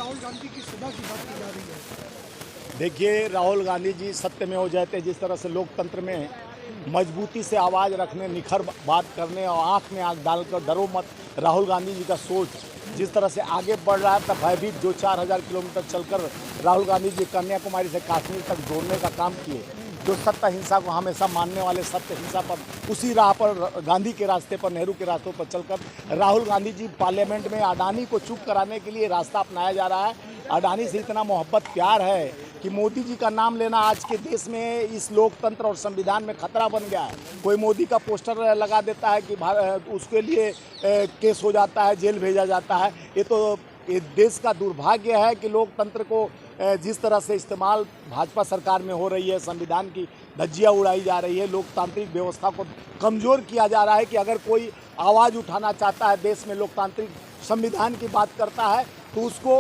राहुल गांधी की सभा की बात की जा रही है। देखिए, राहुल गांधी जी सत्यमेव जयते, जिस तरह से लोकतंत्र में मजबूती से आवाज़ रखने, निखर बात करने और आंख में आंख डालकर डरो मत, राहुल गांधी जी का सोच जिस तरह से आगे बढ़ रहा है, तब भयभीत जो 4000 किलोमीटर चलकर राहुल गांधी जी कन्याकुमारी से कश्मीर तक जोड़ने का काम किए, जो सत्य हिंसा को हमेशा मानने वाले, सत्य हिंसा पर उसी राह पर, गांधी के रास्ते पर, नेहरू के रास्तों पर चलकर राहुल गांधी जी पार्लियामेंट में अडानी को चुप कराने के लिए रास्ता अपनाया जा रहा है। अडानी से इतना मोहब्बत प्यार है कि मोदी जी का नाम लेना आज के देश में इस लोकतंत्र और संविधान में खतरा बन गया है। कोई मोदी का पोस्टर लगा देता है कि उसके लिए केस हो जाता है, जेल भेजा जाता है। ये देश का दुर्भाग्य है कि लोकतंत्र को जिस तरह से इस्तेमाल भाजपा सरकार में हो रही है, संविधान की धज्जियाँ उड़ाई जा रही है, लोकतांत्रिक व्यवस्था को कमज़ोर किया जा रहा है कि अगर कोई आवाज़ उठाना चाहता है, देश में लोकतांत्रिक संविधान की बात करता है, तो उसको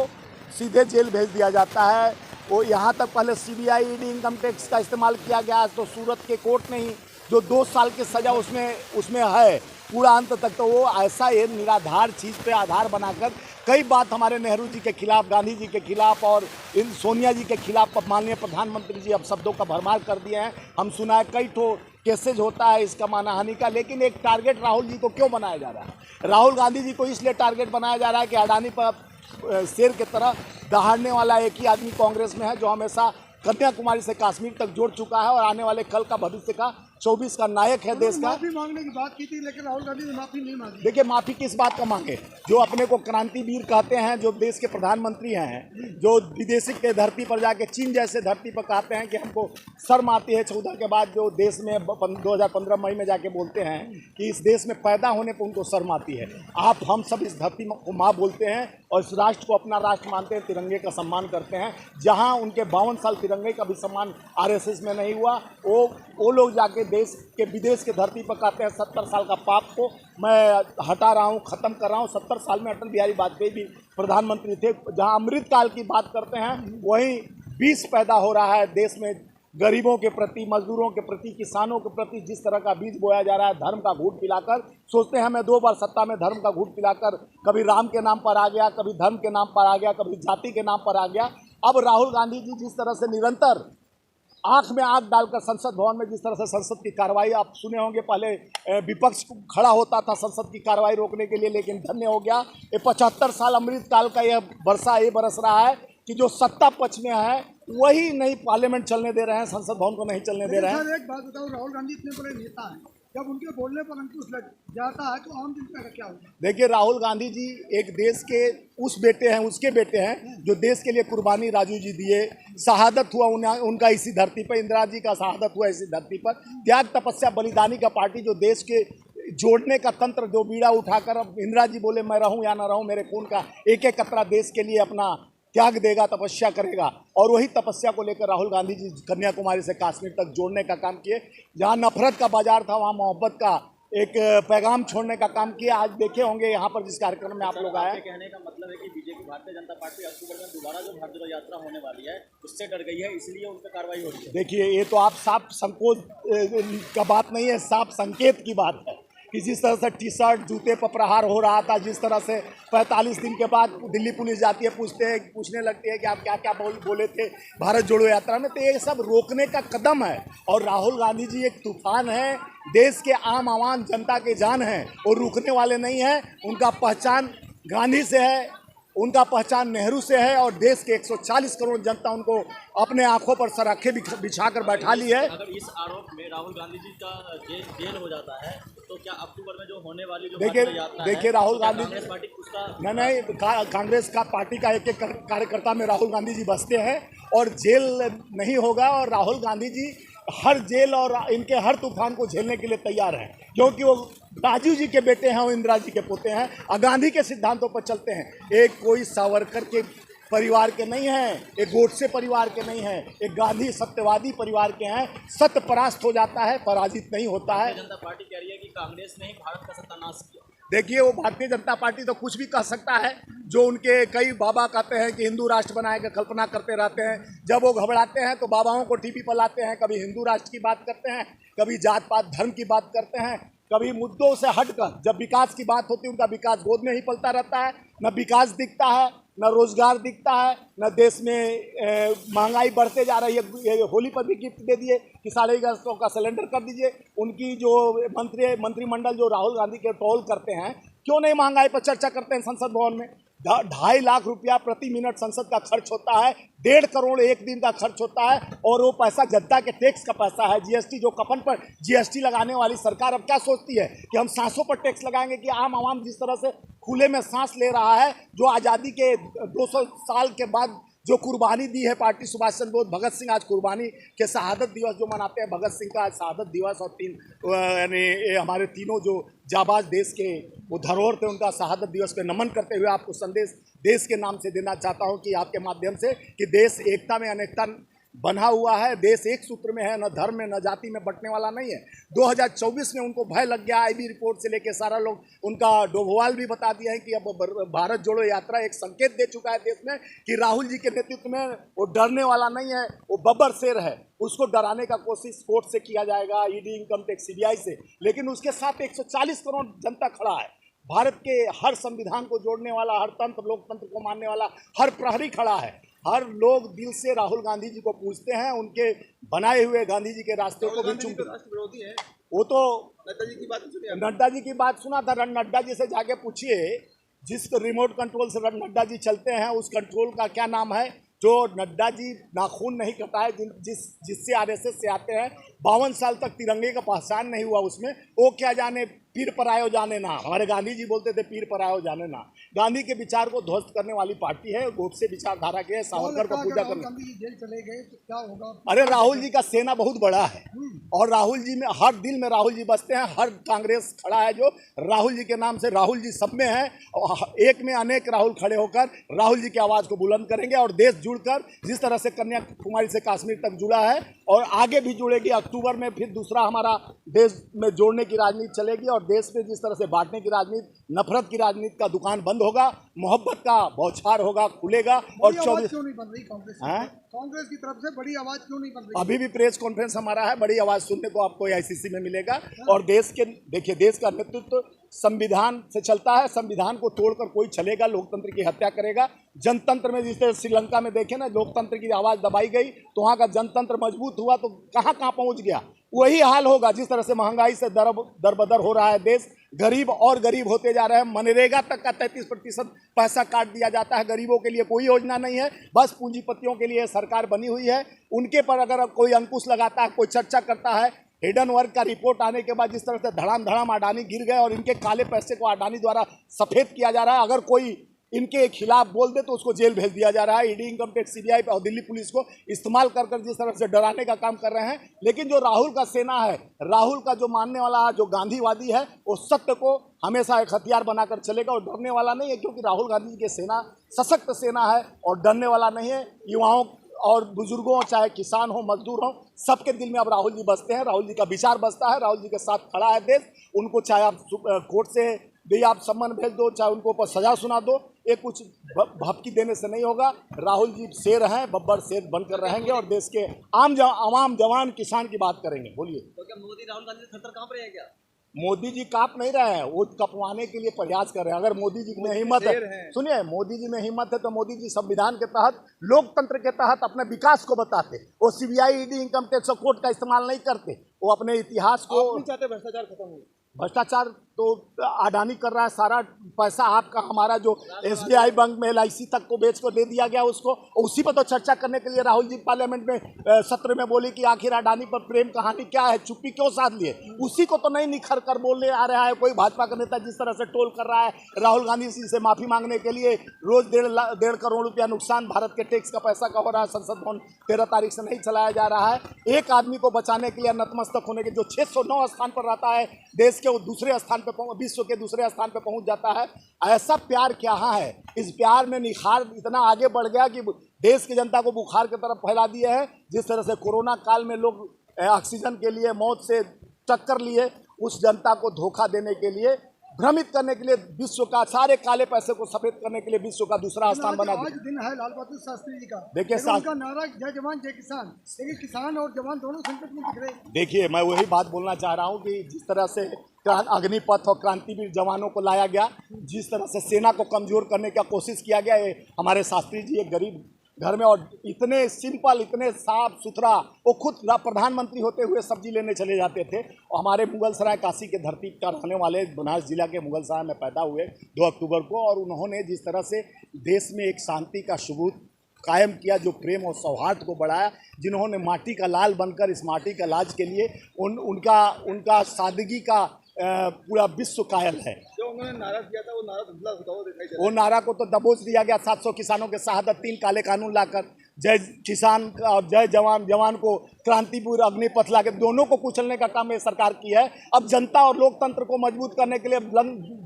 सीधे जेल भेज दिया जाता है। वो यहाँ तक पहले सीबीआई, ईडी, इनकम टैक्स का इस्तेमाल किया गया, तो सूरत के कोर्ट ने ही जो 2 साल की सज़ा उसमें है पूरा अंत तक, तो वो ऐसा ये निराधार चीज़ पे आधार बनाकर कई बात हमारे नेहरू जी के खिलाफ, गांधी जी के खिलाफ और इन सोनिया जी के खिलाफ माननीय प्रधानमंत्री जी अब शब्दों का भरमार कर दिए हैं। हम सुना है कई ठो केसेज होता है इसका मानहानि का, लेकिन एक टारगेट राहुल जी को क्यों बनाया जा रहा है? राहुल गांधी जी को इसलिए टारगेट बनाया जा रहा है कि अडानी पर शेर की तरह दहाड़ने वाला एक ही आदमी कांग्रेस में है, जो हमेशा कन्याकुमारी से कश्मीर तक जोड़ चुका है और आने वाले कल का भविष्य का 24 का नायक है देश का। माफी मांगने की बात की थी, लेकिन राहुल गांधी ने माफी नहीं मांगी। देखिए, माफी किस बात का मांगे? जो अपने को क्रांतिवीर कहते हैं, जो देश के प्रधानमंत्री हैं, जो विदेशी के धरती पर जाके चीन जैसे धरती पर कहते हैं कि हमको शर्म आती है 14 के बाद, जो देश में 2015 मई में जाके बोलते हैं कि इस देश में पैदा होने पर उनको शर्म आती है। हम सब इस धरती को माँ बोलते हैं और इस राष्ट्र को अपना राष्ट्र मानते हैं, तिरंगे का सम्मान करते हैं। जहाँ उनके 52 साल तिरंगे का भी सम्मान आरएसएस में नहीं हुआ, वो लोग जाके देश के विदेश के धरती पर कहते हैं 70 साल का पाप को मैं हटा रहा हूँ, ख़त्म कर रहा हूँ। 70 साल में अटल बिहारी वाजपेयी भी प्रधानमंत्री थे। जहाँ अमृत काल की बात करते हैं, वहीं बीज पैदा हो रहा है देश में, गरीबों के प्रति, मजदूरों के प्रति, किसानों के प्रति जिस तरह का बीज बोया जा रहा है, धर्म का घूट पिलाकर। सोचते हैं मैं 2 बार सत्ता में धर्म का घूट पिलाकर, कभी राम के नाम पर आ गया, कभी धर्म के नाम पर आ गया, कभी जाति के नाम पर आ गया। अब राहुल गांधी जी जिस तरह से निरंतर आंख में आंख डालकर संसद भवन में जिस तरह से संसद की कार्रवाई, आप सुने होंगे, पहले विपक्ष खड़ा होता था संसद की कार्रवाई रोकने के लिए, लेकिन धन्य हो गया। ये 75 साल अमृत काल का यह वर्षा ये बरस रहा है कि जो सत्ता पक्ष में है वही नहीं पार्लियामेंट चलने दे रहे हैं, संसद भवन को नहीं चलने दे रहे हैं। सर एक बात बताओ, राहुल गांधी इतने बड़े नेता हैं, जब उनके बोलने पर अंकुश लग जाता है तो आम जनता का क्या होगा? देखिए, राहुल गांधी जी एक देश के उसके बेटे हैं जो देश के लिए कुर्बानी राजू जी दिए, शहादत हुआ उनका इसी धरती पर, इंदिरा जी का शहादत हुआ इसी धरती पर। त्याग तपस्या बलिदानी का पार्टी, जो देश के जोड़ने का तंत्र, जो बीड़ा उठाकर अब इंदिरा जी बोले मैं रहूं या ना रहूं, मेरे खून का एक एक कतरा देश के लिए अपना त्याग देगा, तपस्या करेगा, और वही तपस्या को लेकर राहुल गांधी जी कन्याकुमारी से कश्मीर तक जोड़ने का काम किए। जहां नफरत का बाजार था, वहां मोहब्बत का एक पैगाम छोड़ने का काम किया। आज देखे होंगे यहाँ पर जिस कार्यक्रम में आप लोग आए। कहने का मतलब है कि बीजेपी, भारतीय जनता पार्टी अक्टूबर में दोबारा जो भारत जोड़ो यात्रा होने वाली है उससे डर गई है, इसलिए उन पर कार्रवाई हो रही है। देखिए, ये तो आप साफ संकोच का बात नहीं है, साफ संकेत की बात है कि जिस तरह से टी-शर्ट, जूते पर प्रहार हो रहा था, जिस तरह से 45 दिन के बाद दिल्ली पुलिस जाती है, पूछने लगती है कि आप क्या क्या बोले थे भारत जोड़ो यात्रा में, तो ये सब रोकने का कदम है। और राहुल गांधी जी एक तूफान है, देश के आम आवाम जनता के जान हैं, और रुकने वाले नहीं हैं। उनका पहचान गांधी से है, उनका पहचान नेहरू से है, और देश के 140 करोड़ जनता उनको अपने आंखों पर सराखे बिछाकर बैठा ली है। अगर इस आरोप में राहुल गांधी जी का जेल हो जाता है तो क्या अक्टूबर में जो होने वाली जो देखिए राहुल गांधी, कांग्रेस पार्टी उसका नहीं, कांग्रेस का पार्टी का एक एक कार्यकर्ता में राहुल गांधी जी बसते हैं, और जेल नहीं होगा। और राहुल गांधी जी हर जेल और इनके हर तूफान को झेलने के लिए तैयार हैं, क्योंकि वो राजीव जी के बेटे हैं, वो इंदिरा जी के पोते हैं, और गांधी के सिद्धांतों पर चलते हैं। एक कोई सावरकर के परिवार के नहीं हैं, एक गोडसे परिवार के नहीं हैं, एक गांधी सत्यवादी परिवार के हैं। सत्य परास्त हो जाता है, पराजित नहीं होता है। जनता पार्टी कह रही है कि कांग्रेस ने ही भारत का सत्यानाश किया। देखिए, वो भारतीय जनता पार्टी तो कुछ भी कह सकता है। जो उनके कई बाबा कहते हैं कि हिंदू राष्ट्र बनाने की कल्पना करते रहते हैं, जब वो घबराते हैं तो बाबाओं को टीवी पर लाते हैं, कभी हिंदू राष्ट्र की बात करते हैं, कभी जात पात धर्म की बात करते हैं, कभी मुद्दों से हटकर जब विकास की बात होती है, उनका विकास गोद में ही पलता रहता है, न विकास दिखता है न रोजगार दिखता है, न देश में महंगाई बढ़ते जा रही है। ये होली पर भी गिफ्ट दे दिए कि 1150 का सिलेंडर कर दीजिए। उनकी जो मंत्रिमंडल जो राहुल गांधी के ट्रोल करते हैं, क्यों नहीं महंगाई पर चर्चा करते हैं संसद भवन में? 2.5 लाख रुपया प्रति मिनट संसद का खर्च होता है, 1.5 करोड़ एक दिन का खर्च होता है, और वो पैसा जनता के टैक्स का पैसा है। जीएसटी जो कफन पर जीएसटी लगाने वाली सरकार अब क्या सोचती है कि हम सांसों पर टैक्स लगाएंगे कि आम आवाम जिस तरह से खुले में सांस ले रहा है, जो आज़ादी के 200 साल के बाद जो कुर्बानी दी है पार्टी सुभाष चंद्र बोस, भगत सिंह आज कुर्बानी के शहादत दिवस जो मनाते हैं, भगत सिंह का आज शहादत दिवस, और यानी हमारे तीनों जो जाबाज देश के वो धरोहर थे, उनका शहादत दिवस पे नमन करते हुए आपको संदेश देश के नाम से देना चाहता हूं कि आपके माध्यम से कि देश एकता में अनेकता बना हुआ है। देश एक सूत्र में है, न धर्म में न जाति में बंटने वाला नहीं है। 2024 में उनको भय लग गया, आईबी रिपोर्ट से लेके सारा लोग उनका डोभवाल भी बता दिया है कि अब भारत जोड़ो यात्रा एक संकेत दे चुका है देश में कि राहुल जी के नेतृत्व में वो डरने वाला नहीं है, वो बब्बर शेर है। उसको डराने का कोशिश कोर्ट से किया जाएगा, ईडी, इनकम टैक्स, सीबीआई से, लेकिन उसके साथ 140 करोड़ जनता खड़ा है। भारत के हर संविधान को जोड़ने वाला, हर तंत्र लोकतंत्र को मानने वाला हर प्रहरी खड़ा है। हर लोग दिल से राहुल गांधी जी को पूछते हैं, उनके बनाए हुए गांधी जी के रास्ते को भी चुनते हैं। वो तो नड्डा जी की बात सुना था, नड्डा जी से जाके पूछिए, जिस रिमोट कंट्रोल से नड्डा जी चलते हैं उस कंट्रोल का क्या नाम है? जो नड्डा जी नाखून नहीं कटाए, जिससे आरएसएस से आते हैं, 52 साल तक तिरंगे का पहचान नहीं हुआ उसमें, वो क्या जाने पीर परायो जाने ना। हमारे गांधी जी बोलते थे पीर परायो जाने ना। गांधी के विचार को ध्वस्त करने वाली पार्टी है, गोडसे विचारधारा के, सावरकर को पूजा करने। जेल चले गए तो क्या होगा? अरे राहुल जी का सेना बहुत बड़ा है, और राहुल जी में हर दिल में राहुल जी बसते हैं। हर कांग्रेस खड़ा है जो राहुल जी के नाम से, राहुल जी सब में है, और एक में अनेक राहुल खड़े होकर राहुल जी की आवाज़ को बुलंद करेंगे। और देश जुड़कर जिस तरह से कन्याकुमारी से कश्मीर तक जुड़ा है और आगे भी जुड़ेगी, अक्टूबर में फिर दूसरा हमारा देश में जोड़ने की राजनीति चलेगी, और देश में जिस तरह से बांटने की राजनीति, नफरत की राजनीति का दुकान बंद होगा, मोहब्बत का बौछार होगा, खुलेगा। और 24 क्यों नहीं बन रही कांग्रेस की तरफ से बड़ी आवाज क्यों नहीं बन रही? अभी भी प्रेस कॉन्फ्रेंस हमारा है, बड़ी आवाज सुनने को आपको आईसीसी में मिलेगा। और देश के देखिए, देश का नेतृत्व संविधान से चलता है, संविधान को तोड़कर कोई चलेगा, लोकतंत्र की हत्या करेगा। जनतंत्र में जिस तरह श्रीलंका में देखे ना, लोकतंत्र की आवाज़ दबाई गई तो वहाँ का जनतंत्र मजबूत हुआ, तो कहाँ कहाँ पहुँच गया। वही हाल होगा जिस तरह से महंगाई से दरबदर हो रहा है देश, गरीब और गरीब होते जा रहे हैं। मनरेगा तक का 33% पैसा काट दिया जाता है, गरीबों के लिए कोई योजना नहीं है, बस पूंजीपतियों के लिए सरकार बनी हुई है। उनके पर अगर कोई अंकुश लगाता है, कोई चर्चा करता है, हिडन वर्क का रिपोर्ट आने के बाद जिस तरह से धड़ाम धड़ाम अडानी गिर गए और इनके काले पैसे को अडानी द्वारा सफ़ेद किया जा रहा है, अगर कोई इनके खिलाफ बोल दे तो उसको जेल भेज दिया जा रहा है। ईडी, इनकम टैक्स, सीबीआई और दिल्ली पुलिस को इस्तेमाल कर जिस तरह से डराने का काम कर रहे हैं। लेकिन जो राहुल का सेना है, राहुल का जो मानने वाला जो गांधीवादी है, वो सत्य को हमेशा एक हथियार बनाकर चलेगा और डरने वाला नहीं है, क्योंकि राहुल गांधी जी की सेना सशक्त सेना है और डरने वाला नहीं है। युवाओं और बुजुर्गों, चाहे किसान हो, मजदूर हो, सबके दिल में अब राहुल जी बसते हैं, राहुल जी का विचार बसता है, राहुल जी के साथ खड़ा है देश। उनको चाहे आप कोर्ट से भी आप सम्मान भेज दो, चाहे उनको ऊपर सजा सुना दो, ये कुछ भपकी देने से नहीं होगा। राहुल जी शेर हैं, बब्बर शेर बनकर रहेंगे और देश के आवाम, जवान, किसान की बात करेंगे। बोलिए। तो क्या मोदी राहुल गांधी थर-थर कांप रहे हैं क्या? मोदी जी कांप नहीं रहे हैं, वो कपवाने के लिए प्रयास कर रहे हैं। अगर मोदी जी में हिम्मत है, सुनिए, मोदी जी में हिम्मत है तो मोदी जी संविधान के तहत, लोकतंत्र के तहत अपने विकास को बताते। वो सीबीआई, ईडी, इनकम टैक्स और कोर्ट का इस्तेमाल नहीं करते, वो अपने इतिहास को। आप नहीं चाहते भ्रष्टाचार खत्म हो? भ्रष्टाचार तो अडानी कर रहा है, सारा पैसा आपका, हमारा जो एसबीआई बैंक में एलआईसी तक को बेच को दे दिया गया उसको। उसी पर तो चर्चा करने के लिए राहुल जी पार्लियामेंट में सत्र में बोले कि आखिर अडानी पर प्रेम कहानी क्या है, चुप्पी क्यों साध लिए। उसी को तो नहीं निखर कर बोलने आ रहा है कोई भाजपा का नेता, जिस तरह से टोल कर रहा है राहुल गांधी जी से माफी मांगने के लिए। रोज 1.5 करोड़ रुपया नुकसान भारत के टैक्स का पैसा का हो रहा है। संसद भवन 13 तारीख से नहीं चलाया जा रहा है। एक आदमी को बचाने के लिए नतमस्तक होने के, जो 609 स्थान पर रहता है देश के, वो दूसरे स्थान पे, विश्व के दूसरे स्थान पे पहुंच जाता है। ऐसा प्यार क्या है? इस प्यार में निखार इतना आगे बढ़ गया कि देश की जनता को बुखार की तरफ फैला दिए है। जिस तरह से कोरोना काल में लोग ऑक्सीजन के लिए मौत से टक्कर लिए, उस जनता को धोखा देने के लिए भ्रमित करने के लिए विश्व का सारे काले पैसे को सफेद करने के लिए विश्व का दूसरा स्थान बना आज दिया। दिन है लाल बहादुर शास्त्री जी का। देखिए लेकिन उनका नारा जय जवान जय किसान, लेकिन किसान और जवान दोनों संकट में दिख रहे हैं। देखिए, मैं वही बात बोलना चाह रहा हूँ कि जिस तरह से अग्निपथ और क्रांतिवीर जवानों को लाया गया, जिस तरह से सेना को कमजोर करने का कोशिश किया गया, ये हमारे शास्त्री जी एक गरीब घर में और इतने सिंपल, इतने साफ सुथरा, वो खुद प्रधानमंत्री होते हुए सब्जी लेने चले जाते थे। और हमारे मुगल सराय काशी के धरती का रहने वाले बनारस जिला के मुगल सराय में पैदा हुए 2 अक्टूबर को, और उन्होंने जिस तरह से देश में एक शांति का सबूत कायम किया, जो प्रेम और सौहार्द को बढ़ाया, जिन्होंने माटी का लाल बनकर इस माटी का लाज के लिए उनका सादगी का पूरा विश्व कायल है। जो उन्होंने नारा दिया था वो नारा धुंधला होता हुआ दिखाई दे रहा है। वो नारा को तो दबोच दिया गया 700 किसानों के शहादत, 3 काले कानून लाकर, जय किसान और जय जवान, जवान को क्रांतिवीर, अग्निपथ लाकर दोनों को कुचलने का काम ये सरकार की है। अब जनता और लोकतंत्र को मजबूत करने के लिए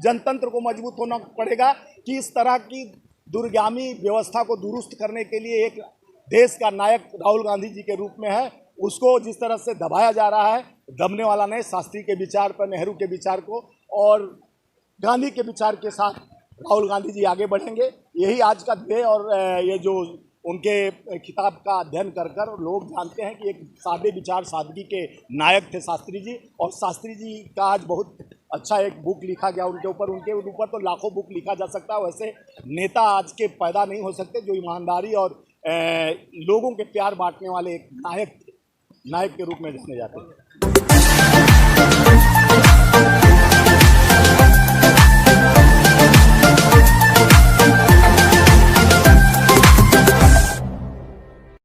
जनतंत्र को मजबूत होना पड़ेगा कि इस तरह की दूरगामी व्यवस्था को दुरुस्त करने के लिए एक देश का नायक राहुल गांधी जी के रूप में है, उसको जिस तरह से दबाया जा रहा है, दबने वाला नहीं। शास्त्री के विचार पर, नेहरू के विचार को और गांधी के विचार के साथ राहुल गांधी जी आगे बढ़ेंगे, यही आज का ध्येय। और ये जो उनके किताब का अध्ययन कर कर लोग जानते हैं कि एक सादे विचार, सादगी के नायक थे शास्त्री जी। और शास्त्री जी का आज बहुत अच्छा एक बुक लिखा गया उनके ऊपर तो लाखों बुक लिखा जा सकता है। वैसे नेता आज के पैदा नहीं हो सकते जो ईमानदारी और लोगों के प्यार बांटने वाले एक नायक के रूप में जाने जाते हैं।